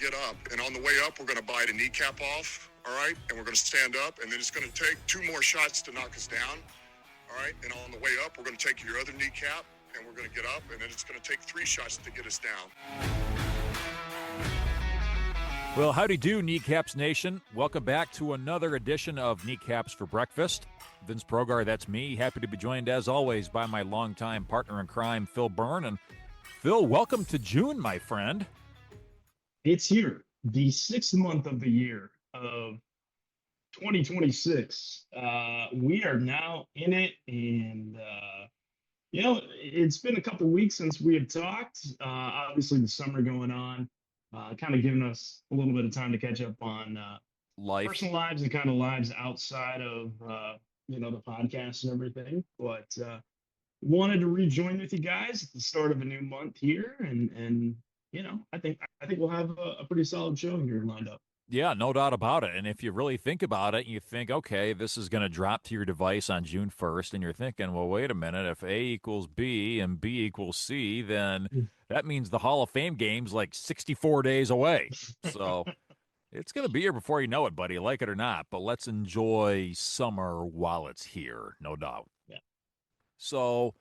get up. And on the way up, we're going to bite a kneecap off, all right? And we're going to stand up, and then it's going to take 2 more shots to knock us down, all right? And on the way up, we're going to take your other kneecap, and we're going to get up, and then it's going to take 3 shots to get us down. Well, howdy do, Kneecaps Nation. Welcome back to another edition of Kneecaps for Breakfast. Vince Progar, that's me. Happy to be joined, as always, by my longtime partner in crime, Phil Byrne. And Phil, welcome to June, my friend. It's here, the 6th month of the year of 2026. We are now in it, and it's been a couple weeks since we have talked. Obviously, the summer going on, kind of giving us a little bit of time to catch up on life, personal lives, and kind of lives outside of the podcast and everything. But wanted to rejoin with you guys at the start of a new month here, and I think we'll have a pretty solid show here lined up. Yeah, no doubt about it. And if you really think about it, you think, okay, this is going to drop to your device on June 1st, and you're thinking, well, wait a minute, if A equals B and B equals C, then that means the Hall of Fame game's like 64 days away. So it's going to be here before you know it, buddy, like it or not. But let's enjoy summer while it's here, no doubt. Yeah. So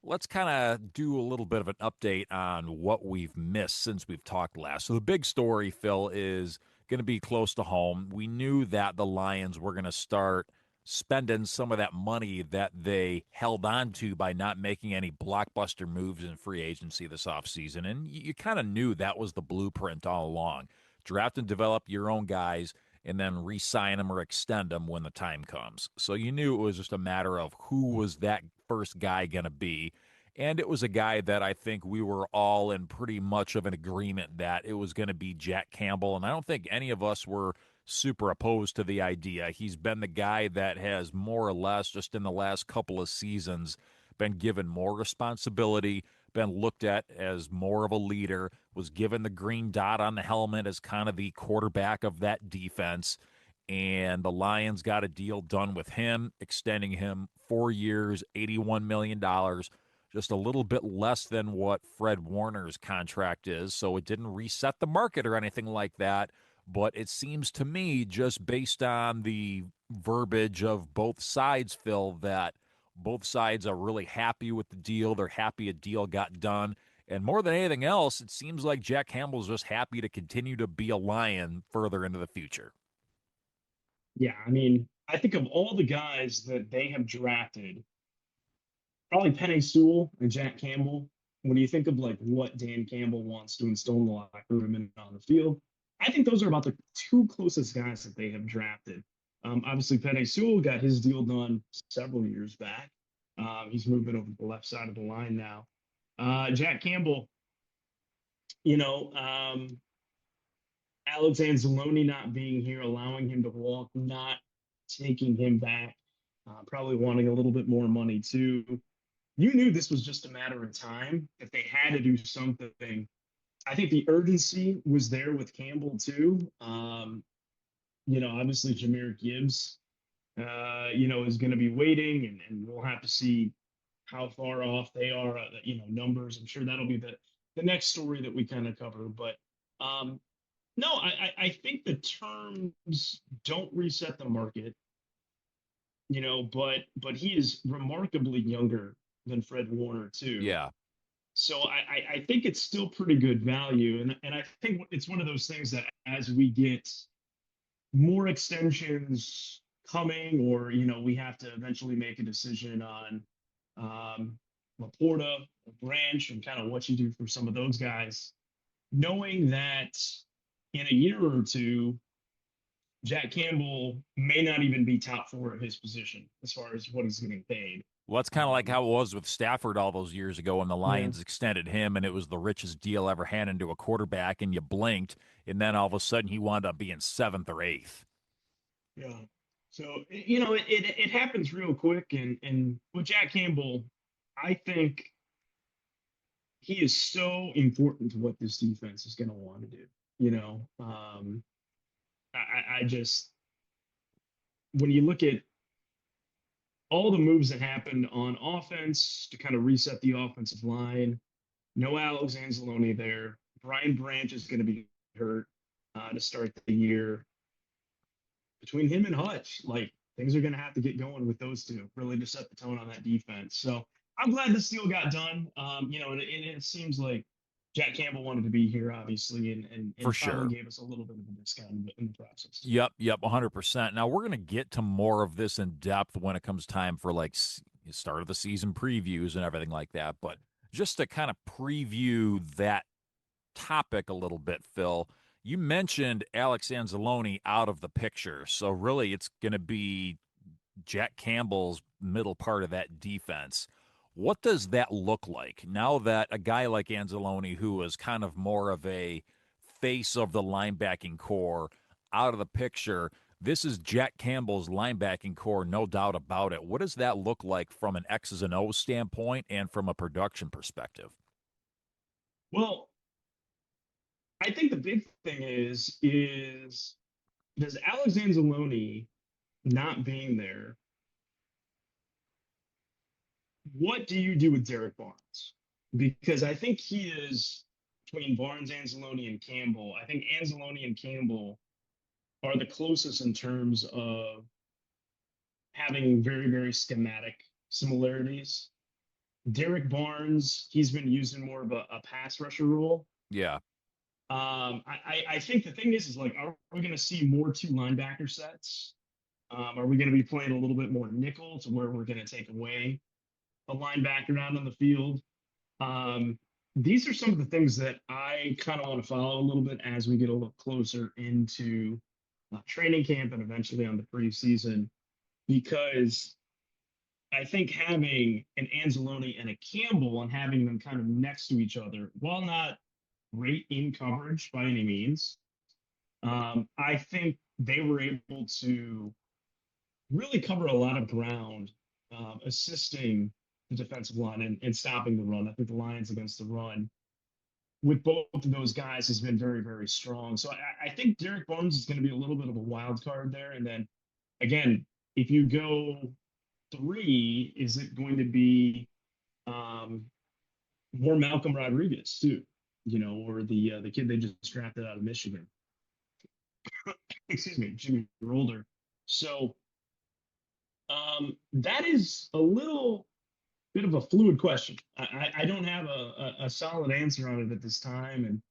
let's kind of do a little bit of an update on what we've missed since we've talked last. So the big story, Phil, is going to be close to home. We knew that the Lions were going to start spending some of that money that they held on to by not making any blockbuster moves in free agency this offseason. And you kind of knew that was the blueprint all along. Draft and develop your own guys and then re-sign them or extend them when the time comes. So you knew it was just a matter of who was that first guy going to be. And it was a guy that I think we were all in pretty much of an agreement that it was going to be Jack Campbell. And I don't think any of us were super opposed to the idea. He's been the guy that has more or less just in the last couple of seasons been given more responsibility, been looked at as more of a leader, was given the green dot on the helmet as kind of the quarterback of that defense. And the Lions got a deal done with him, extending him 4 years, $81 million, just a little bit less than what Fred Warner's contract is. So it didn't reset the market or anything like that. But it seems to me, just based on the verbiage of both sides, Phil, that both sides are really happy with the deal. They're happy a deal got done. And more than anything else, it seems like Jack Campbell's just happy to continue to be a Lion further into the future. Yeah, I mean, I think of all the guys that they have drafted, probably Penei Sewell and Jack Campbell. When you think of like what Dan Campbell wants to instill in the locker room and on the field, I think those are about the 2 closest guys that they have drafted. Obviously, Penei Sewell got his deal done several years back. He's moving over to the left side of the line now. Jack Campbell, Alex Anzalone not being here, allowing him to walk, not taking him back, probably wanting a little bit more money too. You knew this was just a matter of time that they had to do something. I think the urgency was there with Campbell too. Obviously Jahmyr Gibbs, is going to be waiting, and we'll have to see how far off they are, numbers. I'm sure that'll be the next story that we kind of cover. But no, I think the terms don't reset the market, but he is remarkably younger than Fred Warner too. Yeah. So I think it's still pretty good value. And I think it's one of those things that as we get more extensions coming, or, we have to eventually make a decision on Laporta, Branch, and kind of what you do for some of those guys, knowing that in a year or two, Jack Campbell may not even be top 4 of his position as far as what he's getting paid. Well, it's kind of like how it was with Stafford all those years ago when the Lions extended him, and it was the richest deal ever handed to a quarterback, and you blinked, and then all of a sudden he wound up being 7th or 8th. Yeah. So, it happens real quick. And with Jack Campbell, I think he is so important to what this defense is going to want to do. I just, when you look at all the moves that happened on offense to kind of reset the offensive line, no Alex Anzalone there. Brian Branch is going to be hurt. to start the year. Between him and Hutch, like things are going to have to get going with those two, really to set the tone on that defense. So I'm glad this deal got done. And it seems like Jack Campbell wanted to be here, obviously, For and probably sure. gave us a little bit of a discount in the process. Yep, 100%. Now we're going to get to more of this in depth when it comes time for like start of the season previews and everything like that. But just to kind of preview that topic a little bit, Phil, you mentioned Alex Anzalone out of the picture. So really it's going to be Jack Campbell's middle part of that defense. What does that look like now that a guy like Anzalone, who is kind of more of a face of the linebacking core, out of the picture? This is Jack Campbell's linebacking core, no doubt about it. What does that look like from an X's and O's standpoint and from a production perspective? Well, I think the big thing is does Alex Anzalone not being there, what do you do with Derek Barnes? Because I think he is between Barnes, Anzalone, and Campbell. I think Anzalone and Campbell are the closest in terms of having very, very schematic similarities. Derek Barnes, he's been used in more of a pass rusher role. Yeah. I think the thing is like, are we going to see more two linebacker sets? Are we going to be playing a little bit more nickel to where we're going to take away a linebacker out on the field? These are some of the things that I kind of want to follow a little bit as we get a little closer into training camp and eventually on the preseason, because I think having an Anzalone and a Campbell and having them kind of next to each other, while not great in coverage by any means, I think they were able to really cover a lot of ground, assisting the defensive line and stopping the run. I think the Lions against the run with both of those guys has been very, very strong. So I think Derek Barnes is going to be a little bit of a wild card there. And then again, if you go three, is it going to be more Malcolm Rodriguez too? Or the kid they just drafted out of Michigan. Excuse me, Jimmy Rolder. So that is a little bit of a fluid question. I don't have a solid answer on it at this time. And,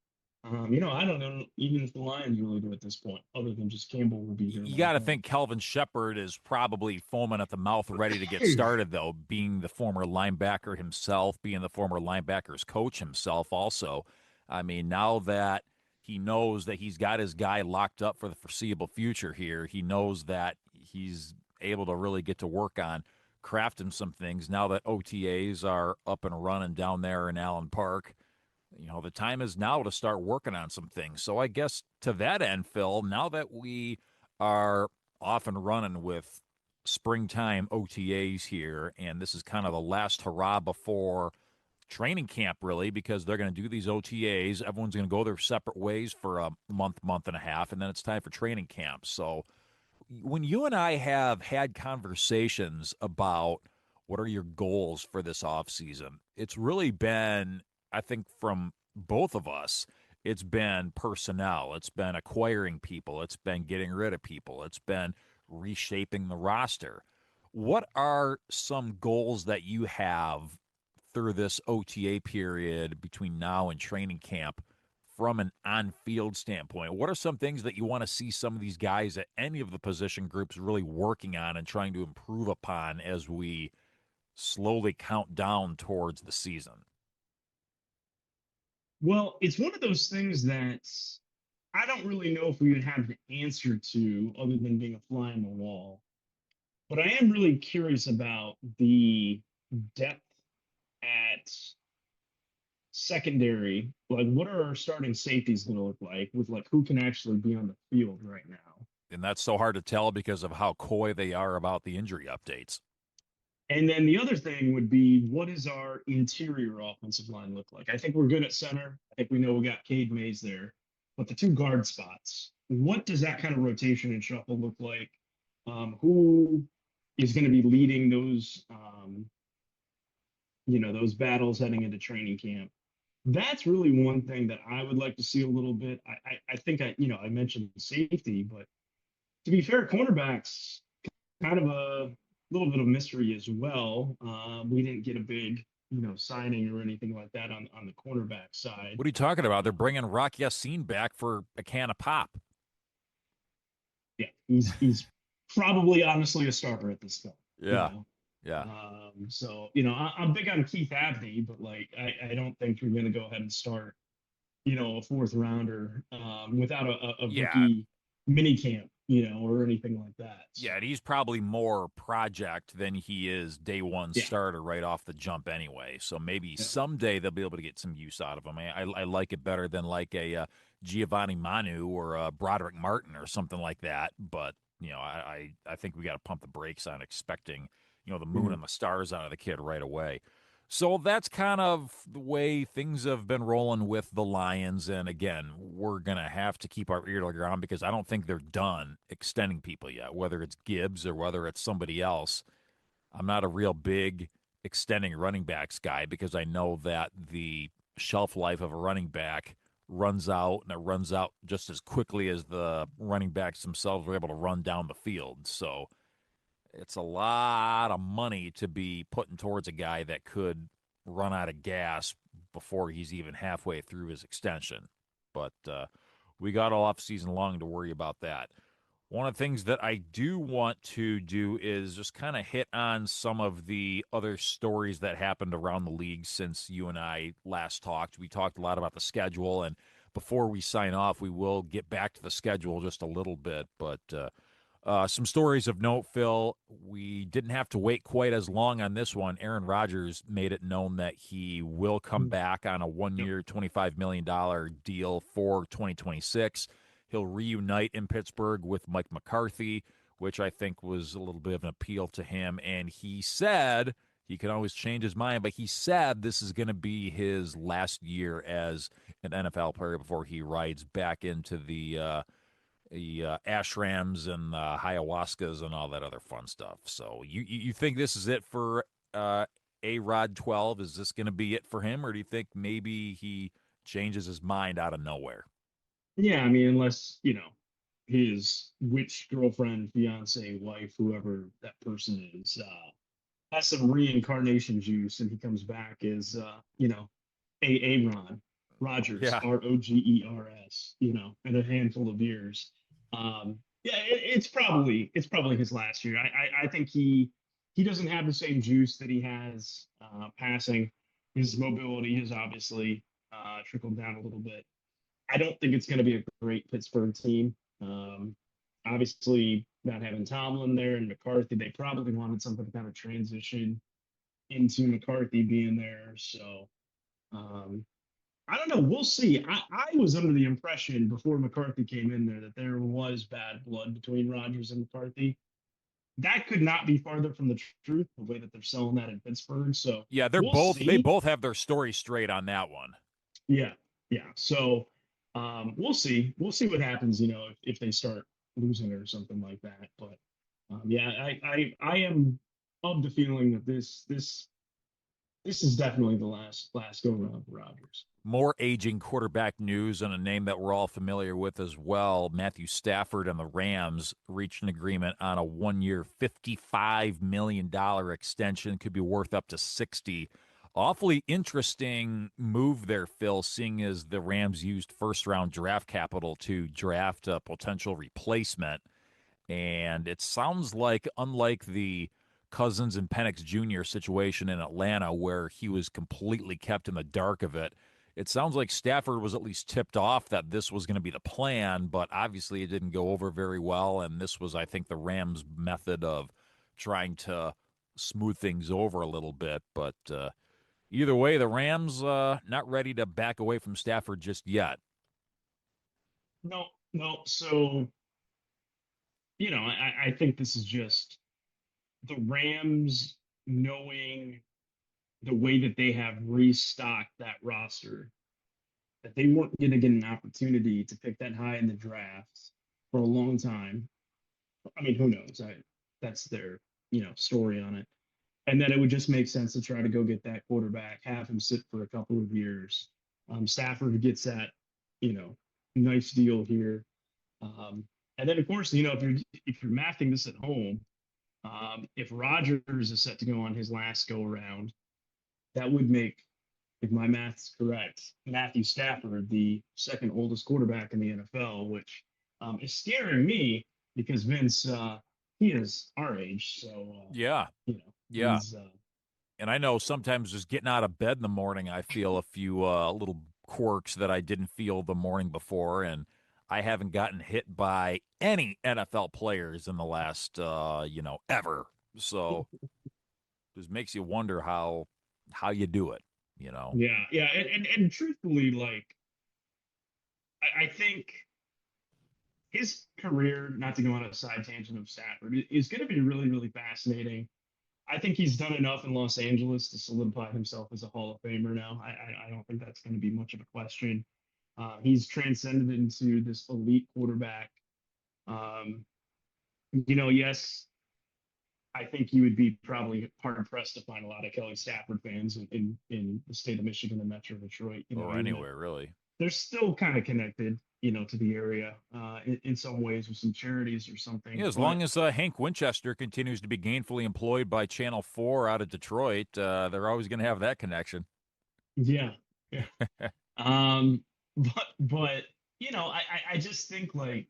I don't know even if the Lions really do at this point, other than just Campbell will be here You long got to term. think Kelvin Shepard is probably foaming at the mouth, ready to get started, though, being the former linebacker himself, being the former linebackers coach himself, also. I mean, now that he knows that he's got his guy locked up for the foreseeable future here, he knows that he's able to really get to work on crafting some things now that OTAs are up and running down there in Allen Park. The time is now to start working on some things. So I guess to that end, Phil, now that we are off and running with springtime OTAs here, and this is kind of the last hurrah before training camp, really, because they're going to do these OTAs. Everyone's going to go their separate ways for a month and a half, and then it's time for training camp. So when you and I have had conversations about what are your goals for this offseason, it's really been, I think, from both of us, it's been personnel, it's been acquiring people, it's been getting rid of people, it's been reshaping the roster. What are some goals that you have through this OTA period between now and training camp from an on-field standpoint? What are some things that you want to see some of these guys at any of the position groups really working on and trying to improve upon as we slowly count down towards the season? Well, it's one of those things that I don't really know if we would have an answer to other than being a fly on the wall. But I am really curious about the depth at secondary. Like, what are our starting safeties going to look like with like who can actually be on the field right now? And that's so hard to tell because of how coy they are about the injury updates. And then the other thing would be, what does our interior offensive line look like? I think we're good at center. I think we know we got Cade Mays there. But the two guard spots, what does that kind of rotation and shuffle look like? Who is going to be leading those, those battles heading into training camp? That's really one thing that I would like to see a little bit. I think I mentioned safety, but to be fair, cornerbacks kind of a little bit of mystery as well. We didn't get a big signing or anything like that on the cornerback side. What are you talking about? They're bringing Rock Yassin back for a can of pop. Yeah, he's probably honestly a starter at this point. You Yeah, know, yeah. so I'm big on Keith Abney, but like I don't think we're going to go ahead and start a fourth rounder without a Yeah, rookie mini camp, or anything like that. So yeah, and he's probably more project than he is day one yeah, starter right off the jump anyway. So maybe yeah, someday they'll be able to get some use out of him. I like it better than like a Giovanni Manu or a Broderick Martin or something like that. But I think we got to pump the brakes on expecting the moon mhm. and the stars out of the kid right away. So that's kind of the way things have been rolling with the Lions. And again, we're going to have to keep our ear to the ground because I don't think they're done extending people yet, whether it's Gibbs or whether it's somebody else. I'm not a real big extending running backs guy because I know that the shelf life of a running back runs out and it runs out just as quickly as the running backs themselves are able to run down the field. So it's a lot of money to be putting towards a guy that could run out of gas before he's even halfway through his extension. But we got all off season long to worry about that. One of the things that I do want to do is just kind of hit on some of the other stories that happened around the league since you and I last talked. We talked a lot about the schedule, and before we sign off, we will get back to the schedule just a little bit. But some stories of note, Phil. We didn't have to wait quite as long on this one. Aaron Rodgers made it known that he will come back on a Yep. one-year, $25 million deal for 2026. He'll reunite in Pittsburgh with Mike McCarthy, which I think was a little bit of an appeal to him. And he said he can always change his mind, but he said this is going to be his last year as an NFL player before he rides back into the ashrams and ayahuascas and all that other fun stuff. So you think this is it for A Rod 12? Is this going to be it for him, or do you think maybe he changes his mind out of nowhere? Yeah, I mean, unless his witch girlfriend, fiance, wife, whoever that person is, has some reincarnation juice, and he comes back as Aaron Rodgers, Yeah. Rogers, in a handful of years. Yeah, it's probably his last year. I think he doesn't have the same juice that he has passing. His mobility has obviously trickled down a little bit. I don't think it's going to be a great Pittsburgh team. Obviously, not having Tomlin there and McCarthy, they probably wanted something to kind of transition into McCarthy being there. So um, I don't know. We'll see. I was under the impression before McCarthy came in there that there was bad blood between Rodgers and McCarthy. That could not be farther from the truth, the way that they're selling that in Pittsburgh. So Yeah, we'll they see. both have their story straight on that one. Yeah, yeah. So we'll see. We'll see what happens. If they start losing or something like that. But yeah, I am of the feeling that this is definitely the last go around for Rodgers. More aging quarterback news and a name that we're all familiar with as well. Matthew Stafford and the Rams reached an agreement on a 1-year, $55 million extension. Could be worth up to 60. Awfully interesting move there, Phil, seeing as the Rams used first-round draft capital to draft a potential replacement. And it sounds like, unlike the Cousins and Penix Jr. situation in Atlanta, where he was completely kept in the dark of it, it sounds like Stafford was at least tipped off that this was going to be the plan, but obviously it didn't go over very well. And this was, I think, the Rams' method of trying to smooth things over a little bit. But either way, the Rams not ready to back away from Stafford just yet. No, no. So I think this is just the Rams knowing the way that they have restocked that roster, that they weren't going to get an opportunity to pick that high in the draft for a long time. I mean, who knows? That's their story on it, and that it would just make sense to try to go get that quarterback, have him sit for a couple of years, Stafford gets that, nice deal here. And then of course, if you're mathing this at home, if Rodgers is set to go on his last go around, that would make, if my math's correct, Matthew Stafford the second oldest quarterback in the NFL, which is scaring me because Vince, he is our age, so Yeah. Yeah. he's And I know sometimes just getting out of bed in the morning, I feel a few little quirks that I didn't feel the morning before. And I haven't gotten hit by any NFL players in the last, ever. So just makes you wonder how you do it, you know? yeah, and truthfully, like I think his career, not to go on a side tangent of Stafford, is going to be really, really fascinating. I think he's done enough in Los Angeles to solidify himself as a Hall of Famer now. I don't think that's going to be much of a question. He's transcended into this elite quarterback. Um, yes, I think you would be probably hard pressed to find a lot of Kelly Stafford fans in the state of Michigan and Metro Detroit. Or anywhere, really. They're still kind of connected, to the area in some ways with some charities or something. Yeah, as But long as Hank Winchester continues to be gainfully employed by Channel 4 out of Detroit, they're always going to have that connection. yeah, yeah. Um, but I just think like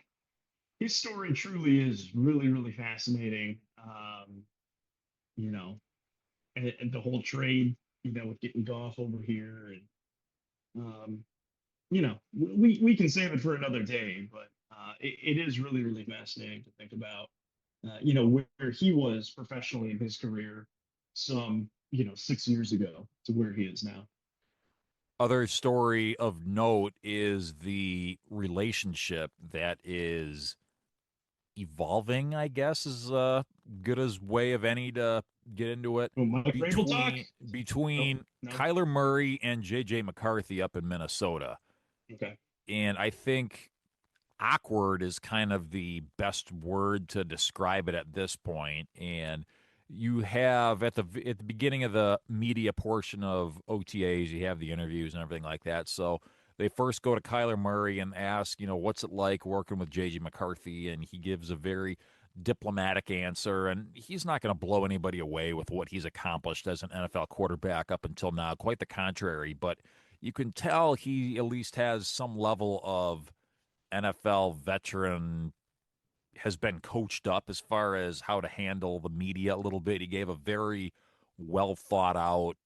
his story truly is really, really fascinating. You know, and the whole trade, with getting Goff over here, and we can save it for another day, but it is really, really fascinating to think about. Where he was professionally in his career, some 6 years ago to where he is now. Other story of note is the relationship that is evolving, I guess, is good as way of any to get into it, Oh, Mike Vrabel talk? Nope, between no. Kyler Murray and JJ McCarthy up in Minnesota. Okay. And I think awkward is kind of the best word to describe it at this point. And you have at the beginning of the media portion of OTAs, you have the interviews and everything like that. So they first go to Kyler Murray and ask, what's it like working with JJ McCarthy, and he gives a very diplomatic answer, and he's not going to blow anybody away with what he's accomplished as an NFL quarterback up until now. Quite the contrary, but you can tell he at least has some level of NFL veteran, has been coached up as far as how to handle the media a little bit. He gave a very well thought out,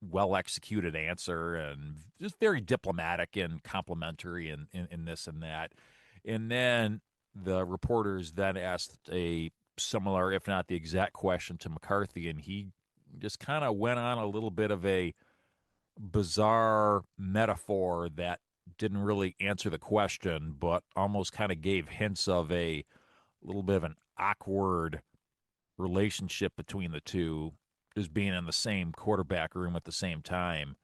well executed answer, and just very diplomatic and complimentary in this and that. And then the reporters then asked a similar, if not the exact question to McCarthy, and he just kind of went on a little bit of a bizarre metaphor that didn't really answer the question, but almost kind of gave hints of a little bit of an awkward relationship between the two, just being in the same quarterback room at the same time.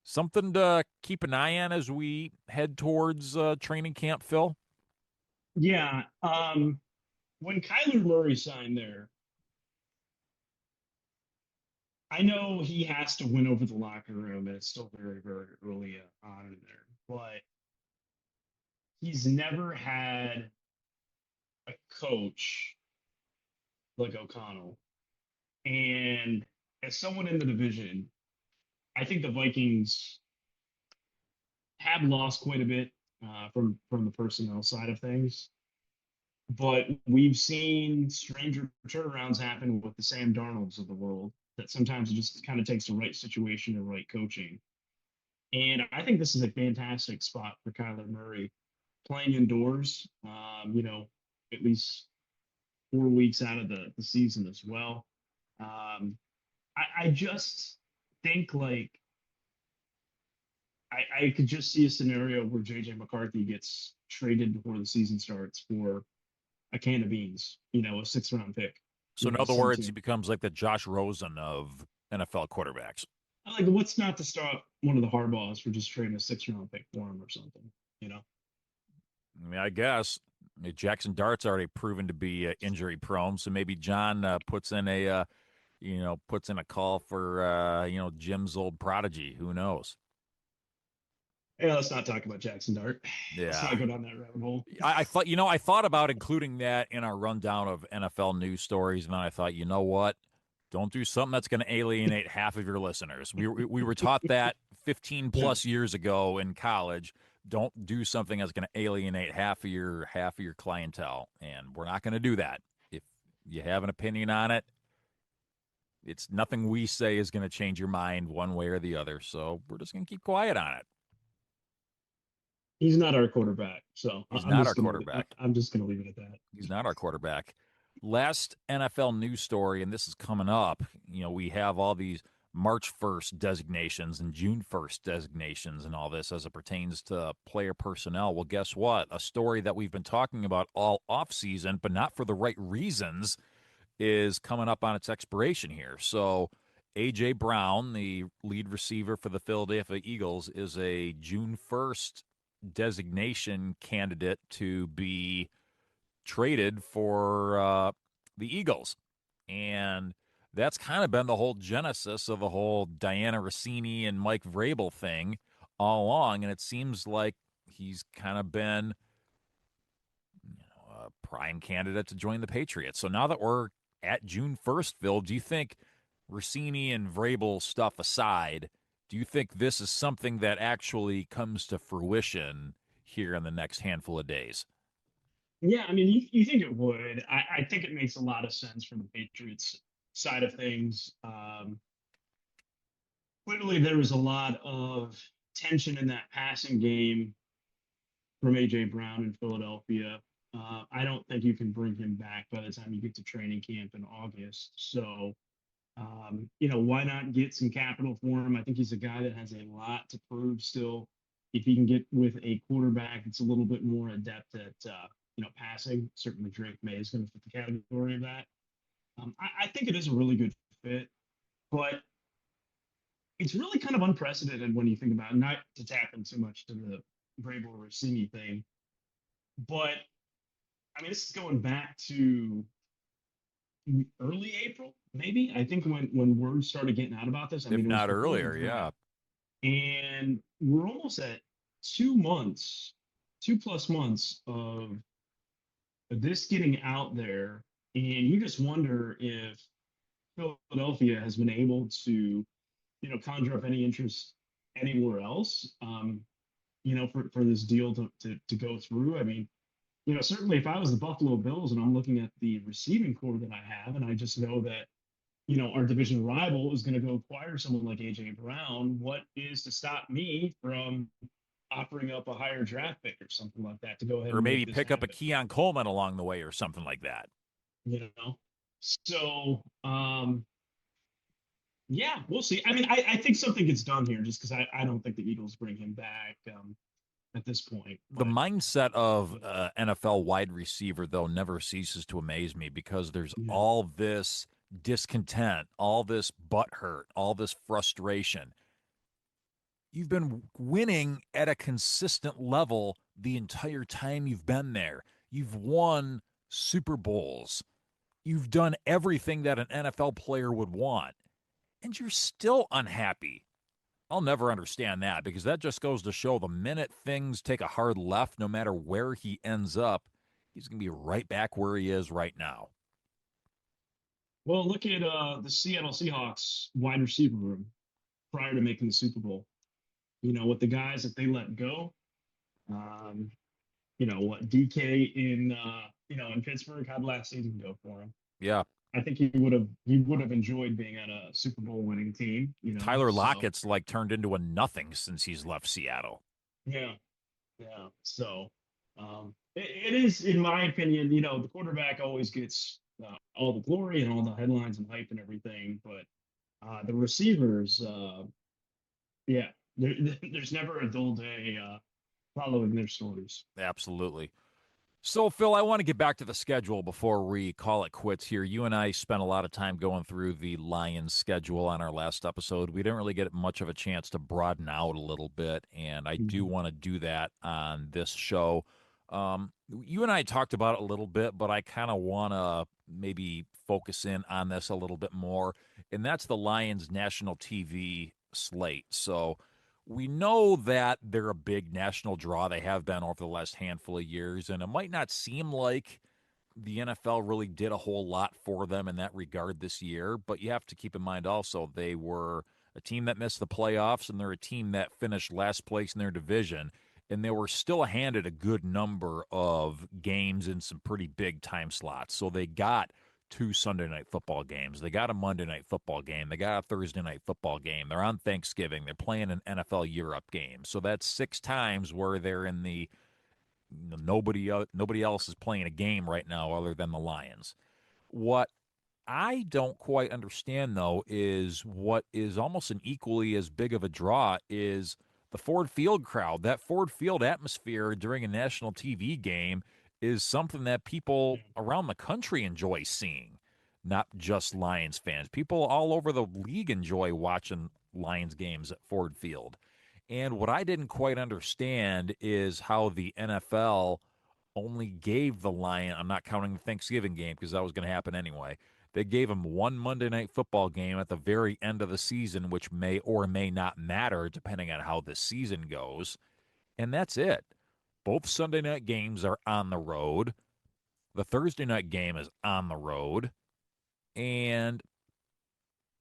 Something to keep an eye on as we head towards training camp, Phil. Yeah. When Kyler Murray signed there, I know he has to win over the locker room, and it's still very, very early on in there, but he's never had a coach like O'Connell. And as someone in the division, I think the Vikings have lost quite a bit from the personnel side of things. But we've seen stranger turnarounds happen with the Sam Darnolds of the world, that sometimes it just kind of takes the right situation and right coaching. And I think this is a fantastic spot for Kyler Murray playing indoors, at least 4 weeks out of the season as well. I just think like I could just see a scenario where JJ McCarthy gets traded before the season starts for a can of beans, a 6th round pick. So, in other Sent words, to he him. becomes like the Josh Rosen of NFL quarterbacks. Like, what's not to stop one of the Harbaughs for just trading a 6th round pick for him or something, I mean, I guess Jackson Dart's already proven to be injury prone, so maybe John puts in a puts in a call for Jim's old prodigy. Who knows? Yeah, let's not talk about Jackson Dart. Let's Yeah. not go down that rabbit hole. I thought about including that in our rundown of NFL news stories, and then I thought, you know what? Don't do something that's going to alienate half of your listeners. We were taught that 15 Yeah. plus years ago in college. Don't do something that's going to alienate half of your clientele, and we're not going to do that. If you have an opinion on it, it's nothing we say is going to change your mind one way or the other. So we're just going to keep quiet on it. He's not our quarterback, so He's not our quarterback. I'm just gonna leave it at that. He's not our quarterback. Last NFL news story, and this is coming up. We have all these March 1st designations and June 1st designations and all this as it pertains to player personnel. Well, guess what? A story that we've been talking about all offseason, but not for the right reasons, is coming up on its expiration here. So A.J. Brown, the lead receiver for the Philadelphia Eagles, is a June 1st designation candidate to be traded for the Eagles. And that's kind of been the whole genesis of the whole Diana Rossini and Mike Vrabel thing all along. And it seems like he's kind of been a prime candidate to join the Patriots. So now that we're at June 1st, Phil, do you think Rossini and Vrabel stuff aside, do you think this is something that actually comes to fruition here in the next handful of days? Yeah, I mean, you think it would. I think it makes a lot of sense from the Patriots side of things. Clearly, there was a lot of tension in that passing game from A.J. Brown in Philadelphia. I don't think you can bring him back by the time you get to training camp in August. So, why not get some capital for him? I think he's a guy that has a lot to prove still. If he can get with a quarterback that's a little bit more adept at, passing, certainly Drake May is going to fit the category of that. I think it is a really good fit, but it's really kind of unprecedented when you think about it, not to tap in too much to the Vrabel Rossini thing, but I mean, this is going back to early April, maybe. I think when word started getting out about this, I If mean, it was not before the earlier, yeah. draft. And we're almost at 2 months, 2+ months of this getting out there, and you just wonder if Philadelphia has been able to, conjure up any interest anywhere else, for this deal to go through. I mean, certainly if I was the Buffalo Bills and I'm looking at the receiving core that I have, and I just know that, our division rival is going to go acquire someone like A.J. Brown, what is to stop me from offering up a higher draft pick or something like that to go ahead Or and maybe make this pick up a happen? Keon Coleman along the way or something like that. So, yeah, we'll see. I mean, I think something gets done here just because I don't think the Eagles bring him back at this point. The But mindset of NFL wide receiver, though, never ceases to amaze me because there's yeah, all this discontent, all this butthurt, all this frustration. You've been winning at a consistent level the entire time you've been there. You've won Super Bowls. You've done everything that an NFL player would want, and you're still unhappy. I'll never understand that because that just goes to show the minute things take a hard left, no matter where he ends up, he's going to be right back where he is right now. well, look at the Seattle Seahawks wide receiver room prior to making the Super Bowl. With the guys that they let go, um, what DK in Pittsburgh, how'd last season go for him? Yeah. I think he would have enjoyed being on a Super Bowl winning team. Tyler So Lockett's like turned into a nothing since he's left Seattle. yeah, yeah. So it is, in my opinion, the quarterback always gets all the glory and all the headlines and hype and everything, but the receivers, yeah, there's never a dull day following their stories. Absolutely. So, Phil, I want to get back to the schedule before we call it quits here. You and I spent a lot of time going through the Lions schedule on our last episode. We didn't really get much of a chance to broaden out a little bit, and I do Mhm. want to do that on this show. You and I talked about it a little bit, but I kind of want to maybe focus in on this a little bit more, and that's the Lions national TV slate. So we know that they're a big national draw. They have been over the last handful of years, and it might not seem like the NFL really did a whole lot for them in that regard this year, but you have to keep in mind also they were a team that missed the playoffs, and they're a team that finished last place in their division, and they were still handed a good number of games in some pretty big time slots. So they got two Sunday night football games. They got a Monday night football game. They got a Thursday night football game. They're on Thanksgiving. They're playing an NFL Europe game. So that's 6 times where they're in the nobody else is playing a game right now other than the Lions. What I don't quite understand though is what is almost an equally as big of a draw is the Ford Field crowd. That Ford Field atmosphere during a national TV game is something that people around the country enjoy seeing, not just Lions fans. People all over the league enjoy watching Lions games at Ford Field. And what I didn't quite understand is how the NFL only gave the Lion, I'm not counting the Thanksgiving game because that was going to happen anyway. They gave him one Monday night football game at the very end of the season, which may or may not matter depending on how the season goes. And that's it. Both Sunday night games are on the road. The Thursday night game is on the road. And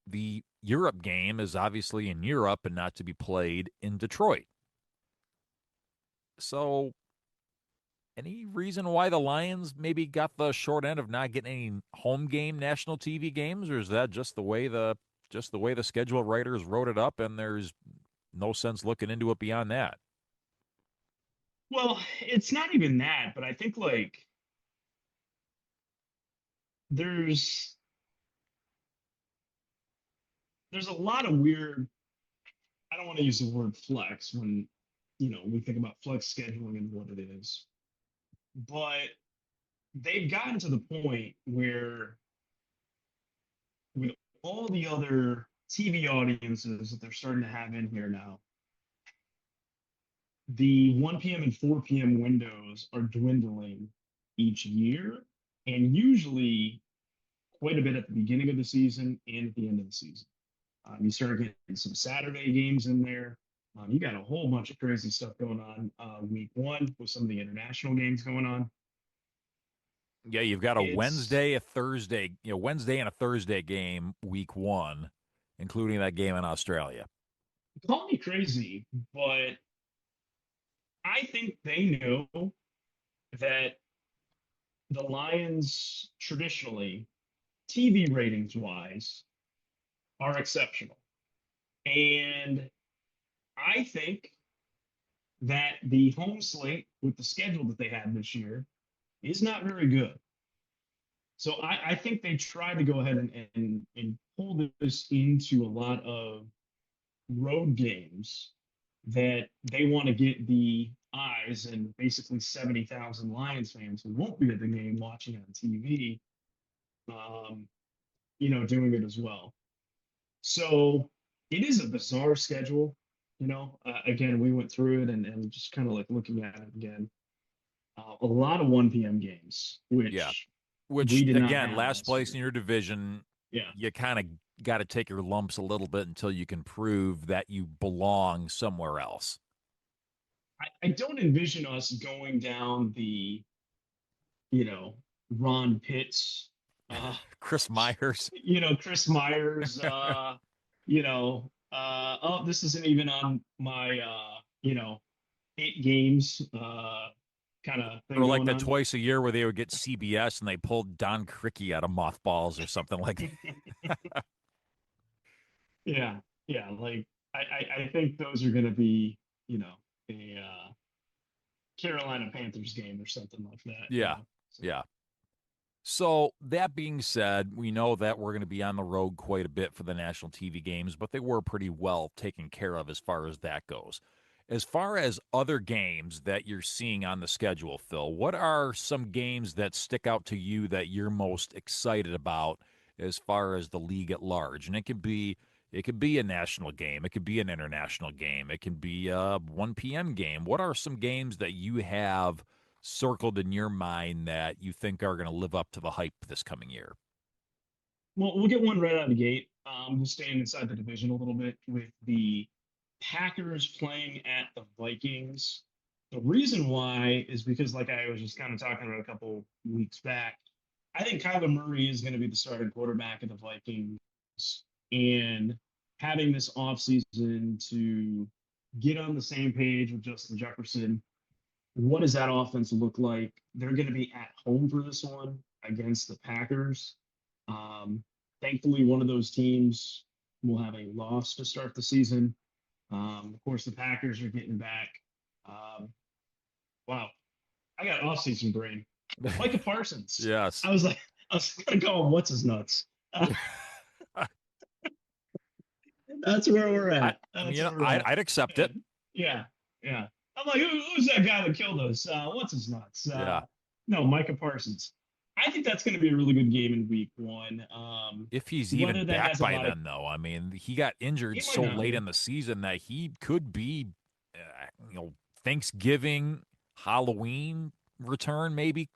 the Europe game is obviously in Europe and not to be played in Detroit. So, any reason why the Lions maybe got the short end of not getting any home game national TV games, or is that just the way the schedule writers wrote it up, and there's no sense looking into it beyond that? Well, it's not even that, but I think like there's there's a lot of weird. I don't want to use the word flex when we think about flex scheduling and what it is, but they've gotten to the point where with all the other TV audiences that they're starting to have in here now, the 1 p.m. and 4 p.m. windows are dwindling each year, and usually quite a bit at the beginning of the season and at the end of the season. You start getting some Saturday games in there. You got a whole bunch of crazy stuff going on week one with some of the international games going on. Yeah, you've got a It's Wednesday and a Thursday game week one, including that game in Australia. call me crazy, but I think they know that the Lions traditionally, TV ratings wise, are exceptional. And I think that the home slate with the schedule that they had this year is not very good. So I think they tried to go ahead and pull this into a lot of road games that they want to get the eyes and basically 70,000 Lions fans who won't be at the game watching on TV, um, doing it as well. So it is a bizarre schedule. Again, we went through it and just kind of like looking at it again. A lot of 1 p.m. games, Yeah. which we Which did not again, have last last place year. in your division, Yeah. you kind of got to take your lumps a little bit until you can prove that you belong somewhere else. I don't envision us going down the, you know, Ron Pitts, uh, Chris Myers. Chris Myers, oh, this isn't even on my, 8 games kind of thing Or like going the on. twice a year where they would get CBS and they pulled Don Criqui out of mothballs or something like that. Yeah, yeah. Like I think those are going to be, a Carolina Panthers game or something like that. Yeah. So, Yeah. So that being said, we know that we're going to be on the road quite a bit for the national TV games, but they were pretty well taken care of as far as that goes. As far as other games that you're seeing on the schedule, Phil, what are some games that stick out to you that you're most excited about as far as the league at large? And it could be a national game, it could be an international game, it can be a 1 p.m. game. What are some games that you have circled in your mind that you think are going to live up to the hype this coming year? Well, we'll get one right out of the gate. We'll stay inside the division a little bit with the Packers playing at the Vikings. The reason why is because, like I was just kind of talking about a couple weeks back, I think Kyler Murray is going to be the starting quarterback of the Vikings. And having this offseason to get on the same page with Justin Jefferson, what does that offense look like? They're going to be at home for this one against the Packers. Thankfully, one of those teams will have a loss to start the season. Of course, the Packers are getting back. Wow, I got off-season brain. Micah Parsons. Yes. I was gonna call him what's his nuts. That's where we're at. I'd accept it. Yeah, yeah. I'm like, who's that guy that killed us? What's his nuts? Yeah. No, Micah Parsons. I think that's going to be a really good game in week one. If he's even back by then, though, I mean, he got injured so late in the season that he could be, Thanksgiving, Halloween return, maybe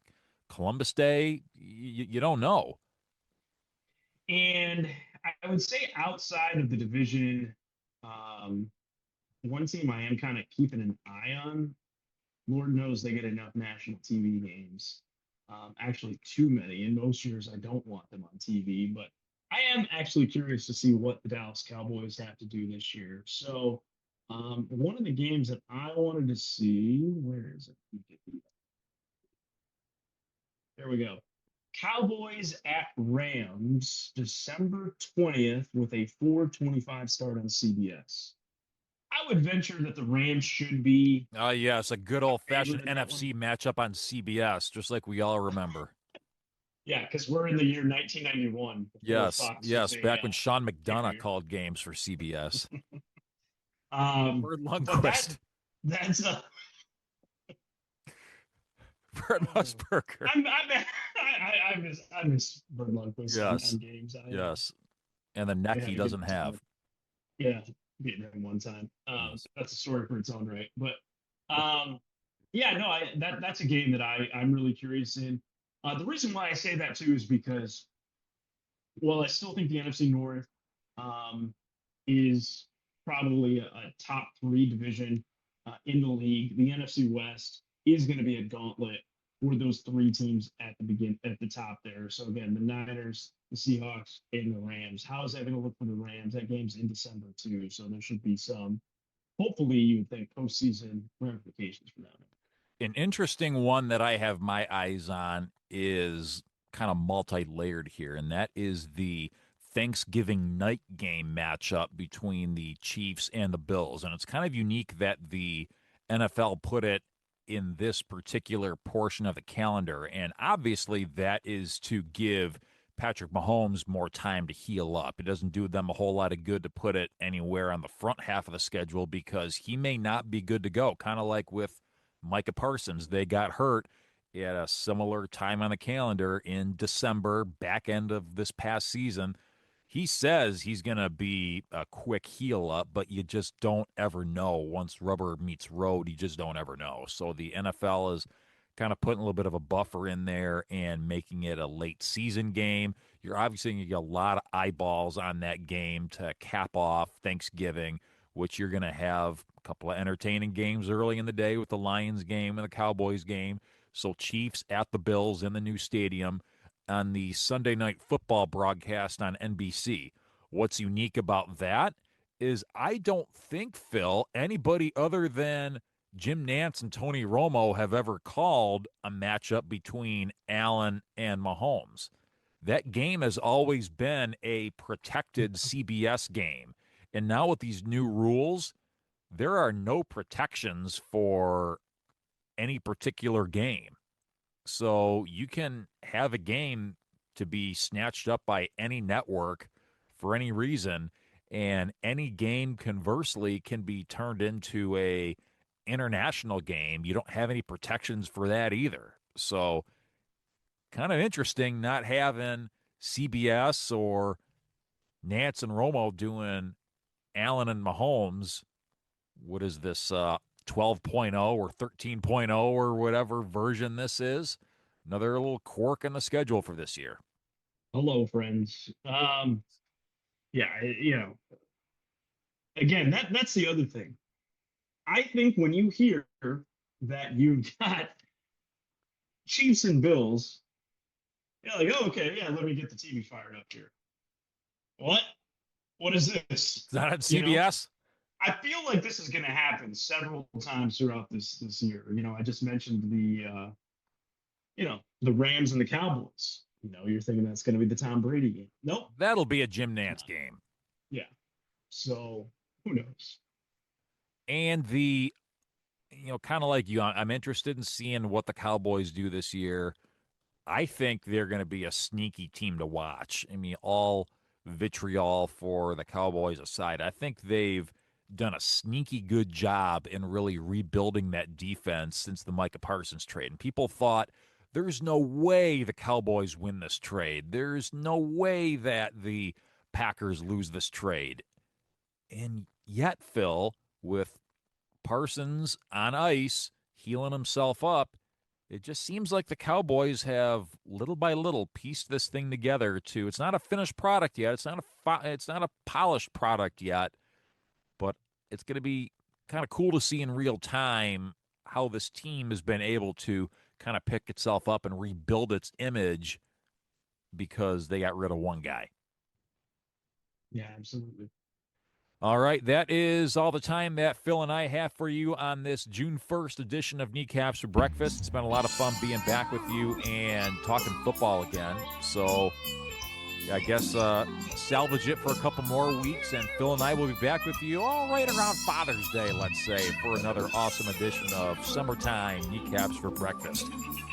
Columbus Day. You don't know. And I would say outside of the division, one team I am kind of keeping an eye on. Lord knows they get enough national TV games. Actually, too many. In most years, I don't want them on TV, but I am actually curious to see what the Dallas Cowboys have to do this year. So, one of the games that I wanted to see, where is it? There we go. Cowboys at Rams, December 20th, with a 4:25 start on CBS. I would venture that the Rams should be. Yes, a good old-fashioned NFC matchup on CBS, just like we all remember. Yeah, because we're in the year 1991. Yes, back when Sean McDonough called games for CBS. Bird Lundquist. That's Brett Musburger. I miss Bird Lundquist on games. Yes, and the neck he doesn't have. Yeah, beating him one time. That's a story for its own right. But that's a game that I'm really curious in. The reason why I say that too is because, well, I still think the NFC North is probably a top three division in the league. The NFC West is going to be a gauntlet for those three teams at the top there. So again, the Niners, the Seahawks, and the Rams. How is that going to look for the Rams? That game's in December too, so there should be some, hopefully, you would think, postseason ramifications for them. An interesting one that I have my eyes on is kind of multi-layered here, and that is the Thanksgiving night game matchup between the Chiefs and the Bills. And it's kind of unique that the NFL put it in this particular portion of the calendar. And obviously that is to give Patrick Mahomes more time to heal up. It doesn't do them a whole lot of good to put it anywhere on the front half of the schedule because he may not be good to go. Kind of like with Micah Parsons. They got hurt at a similar time on the calendar in December, back end of this past season. He says he's going to be a quick heal up, but you just don't ever know. Once rubber meets road, you just don't ever know. So the NFL is kind of putting a little bit of a buffer in there and making it a late season game. You're obviously going to get a lot of eyeballs on that game to cap off Thanksgiving, which you're going to have a couple of entertaining games early in the day with the Lions game and the Cowboys game. So Chiefs at the Bills in the new stadium on the Sunday Night Football broadcast on NBC. What's unique about that is I don't think, Phil, anybody other than Jim Nantz and Tony Romo have ever called a matchup between Allen and Mahomes. That game has always been a protected CBS game. And now with these new rules, there are no protections for any particular game. So you can have a game to be snatched up by any network for any reason, and any game, conversely, can be turned into a international game. You don't have any protections for that either. So kind of interesting not having CBS or Nance and Romo doing Allen and Mahomes. What is this? 12.0 or 13.0 or whatever version this is. Another little quirk in the schedule for this year. Hello, friends. Yeah, again, that's the other thing. I think when you hear that you've got Chiefs and Bills, you're like, oh, okay, yeah, let me get the TV fired up here. What? What is this? Is that on You know? CBS? I feel like this is going to happen several times throughout this year. I just mentioned the Rams and the Cowboys. You're thinking that's going to be the Tom Brady game. Nope. That'll be a Jim Nantz game. Yeah. So who knows? And kind of like you, I'm interested in seeing what the Cowboys do this year. I think they're going to be a sneaky team to watch. I mean, all vitriol for the Cowboys aside, I think they've done a sneaky good job in really rebuilding that defense since the Micah Parsons trade. And people thought there's no way the Cowboys win this trade. There's no way that the Packers lose this trade. And yet, Phil, with Parsons on ice, healing himself up, it just seems like the Cowboys have little by little pieced this thing together to, it's not a finished product yet. It's not a polished product yet, but it's going to be kind of cool to see in real time how this team has been able to kind of pick itself up and rebuild its image because they got rid of one guy. Yeah, absolutely. All right, that is all the time that Phil and I have for you on this June 1st edition of Kneecaps for Breakfast. It's been a lot of fun being back with you and talking football again. So I guess salvage it for a couple more weeks, and Phil and I will be back with you all right around Father's Day, let's say, for another awesome edition of Summertime Kneecaps for Breakfast.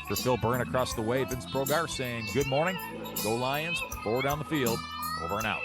For Phil Byrne across the way, Vince Progar saying good morning, go Lions, forward down the field, over and out.